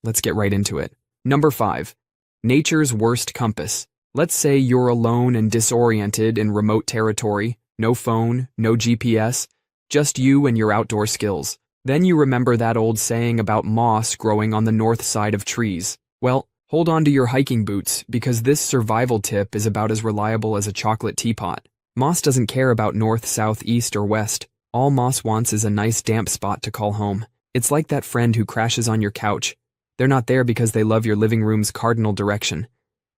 Let's get right into it. Number 5. Nature's worst compass. Let's say you're alone and disoriented in remote territory, no phone, no GPS, just you and your outdoor skills. Then you remember that old saying about moss growing on the north side of trees. Well, hold on to your hiking boots, because this survival tip is about as reliable as a chocolate teapot. Moss doesn't care about north, south, east, or west. All moss wants is a nice damp spot to call home. It's like that friend who crashes on your couch. They're not there because they love your living room's cardinal direction.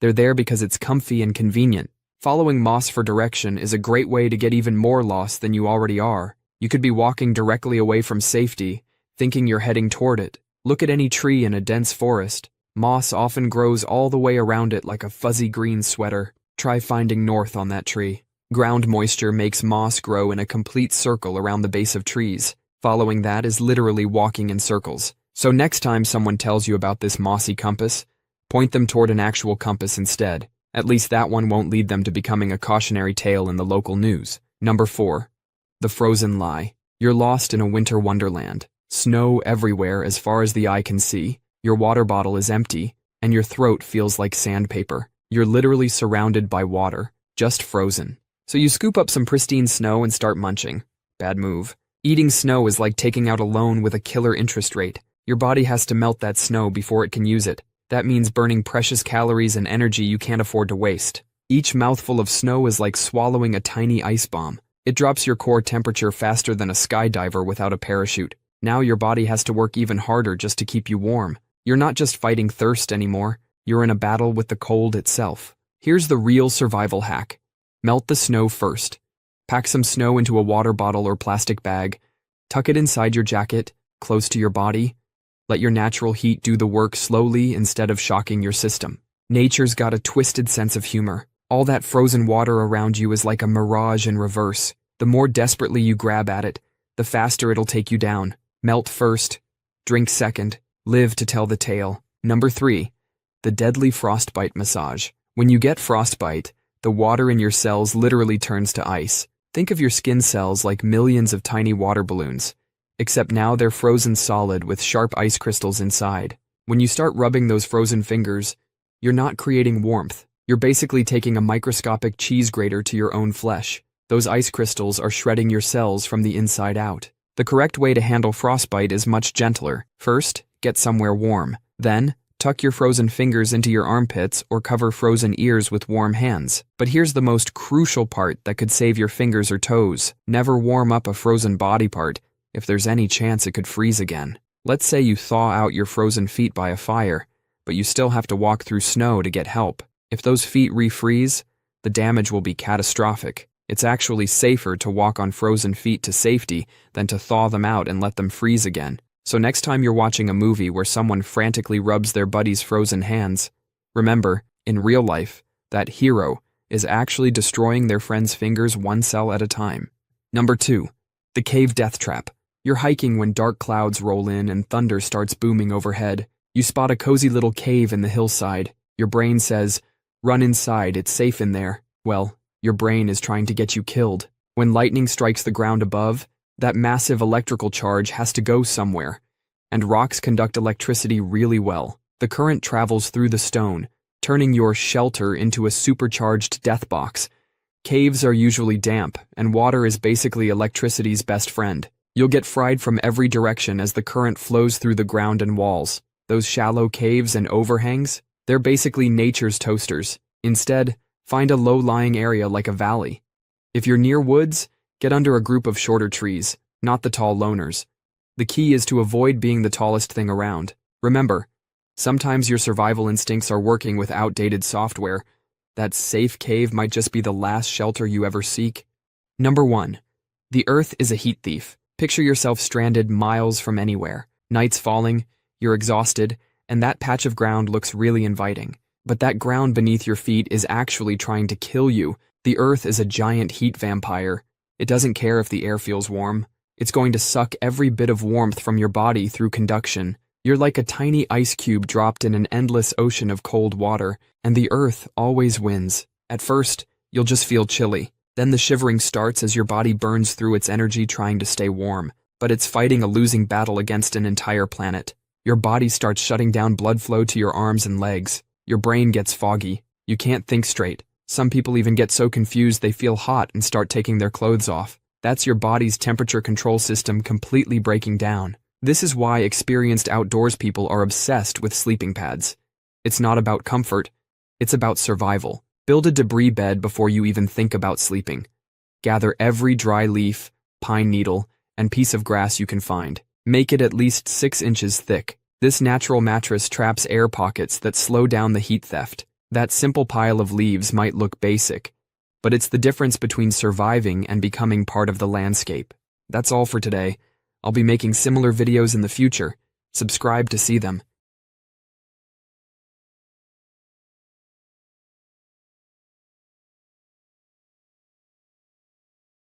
They're there because it's comfy and convenient. Following moss for direction is a great way to get even more lost than you already are. You could be walking directly away from safety, thinking you're heading toward it. Look at any tree in a dense forest. Moss often grows all the way around it like a fuzzy green sweater. Try finding north on that tree. Ground moisture makes moss grow in a complete circle around the base of trees. Following that is literally walking in circles. So next time someone tells you about this mossy compass, point them toward an actual compass instead. At least that one won't lead them to becoming a cautionary tale in the local news. Number 4. The frozen lie. You're lost in a winter wonderland. Snow everywhere as far as the eye can see. Your water bottle is empty, and your throat feels like sandpaper. You're literally surrounded by water, just frozen. So you scoop up some pristine snow and start munching. Bad move. Eating snow is like taking out a loan with a killer interest rate. Your body has to melt that snow before it can use it. That means burning precious calories and energy you can't afford to waste. Each mouthful of snow is like swallowing a tiny ice bomb. It drops your core temperature faster than a skydiver without a parachute. Now your body has to work even harder just to keep you warm. You're not just fighting thirst anymore. You're in a battle with the cold itself. Here's the real survival hack. Melt the snow first. Pack some snow into a water bottle or plastic bag. Tuck it inside your jacket, close to your body. Let your natural heat do the work slowly instead of shocking your system. Nature's got a twisted sense of humor. All that frozen water around you is like a mirage in reverse. The more desperately you grab at it, the faster it'll take you down. Melt first, drink second, live to tell the tale. Number 3. The deadly frostbite massage. When you get frostbite, the water in your cells literally turns to ice. Think of your skin cells like millions of tiny water balloons. Except now they're frozen solid with sharp ice crystals inside. When you start rubbing those frozen fingers, you're not creating warmth. You're basically taking a microscopic cheese grater to your own flesh. Those ice crystals are shredding your cells from the inside out. The correct way to handle frostbite is much gentler. First, get somewhere warm. Then, tuck your frozen fingers into your armpits or cover frozen ears with warm hands. But here's the most crucial part that could save your fingers or toes. Never warm up a frozen body part if there's any chance it could freeze again. Let's say you thaw out your frozen feet by a fire, but you still have to walk through snow to get help. If those feet refreeze, the damage will be catastrophic. It's actually safer to walk on frozen feet to safety than to thaw them out and let them freeze again. So next time you're watching a movie where someone frantically rubs their buddy's frozen hands, remember, in real life, that hero is actually destroying their friend's fingers one cell at a time. Number 2. The cave death trap. You're hiking when dark clouds roll in and thunder starts booming overhead. You spot a cozy little cave in the hillside. Your brain says, "Run inside, it's safe in there." Well, your brain is trying to get you killed. When lightning strikes the ground above, that massive electrical charge has to go somewhere. And rocks conduct electricity really well. The current travels through the stone, turning your shelter into a supercharged death box. Caves are usually damp, and water is basically electricity's best friend. You'll get fried from every direction as the current flows through the ground and walls. Those shallow caves and overhangs, they're basically nature's toasters. Instead, find a low-lying area like a valley. If you're near woods, get under a group of shorter trees, not the tall loners. The key is to avoid being the tallest thing around. Remember, sometimes your survival instincts are working with outdated software. That safe cave might just be the last shelter you ever seek. Number 1. The Earth is a heat thief. Picture yourself stranded miles from anywhere. Night's falling, you're exhausted, and that patch of ground looks really inviting. But that ground beneath your feet is actually trying to kill you. The Earth is a giant heat vampire. It doesn't care if the air feels warm. It's going to suck every bit of warmth from your body through conduction. You're like a tiny ice cube dropped in an endless ocean of cold water, and the Earth always wins. At first, you'll just feel chilly. Then the shivering starts as your body burns through its energy trying to stay warm. But it's fighting a losing battle against an entire planet. Your body starts shutting down blood flow to your arms and legs. Your brain gets foggy. You can't think straight. Some people even get so confused they feel hot and start taking their clothes off. That's your body's temperature control system completely breaking down. This is why experienced outdoors people are obsessed with sleeping pads. It's not about comfort, it's about survival. Build a debris bed before you even think about sleeping. Gather every dry leaf, pine needle, and piece of grass you can find. Make it at least 6 inches thick. This natural mattress traps air pockets that slow down the heat theft. That simple pile of leaves might look basic, but it's the difference between surviving and becoming part of the landscape. That's all for today. I'll be making similar videos in the future. Subscribe to see them.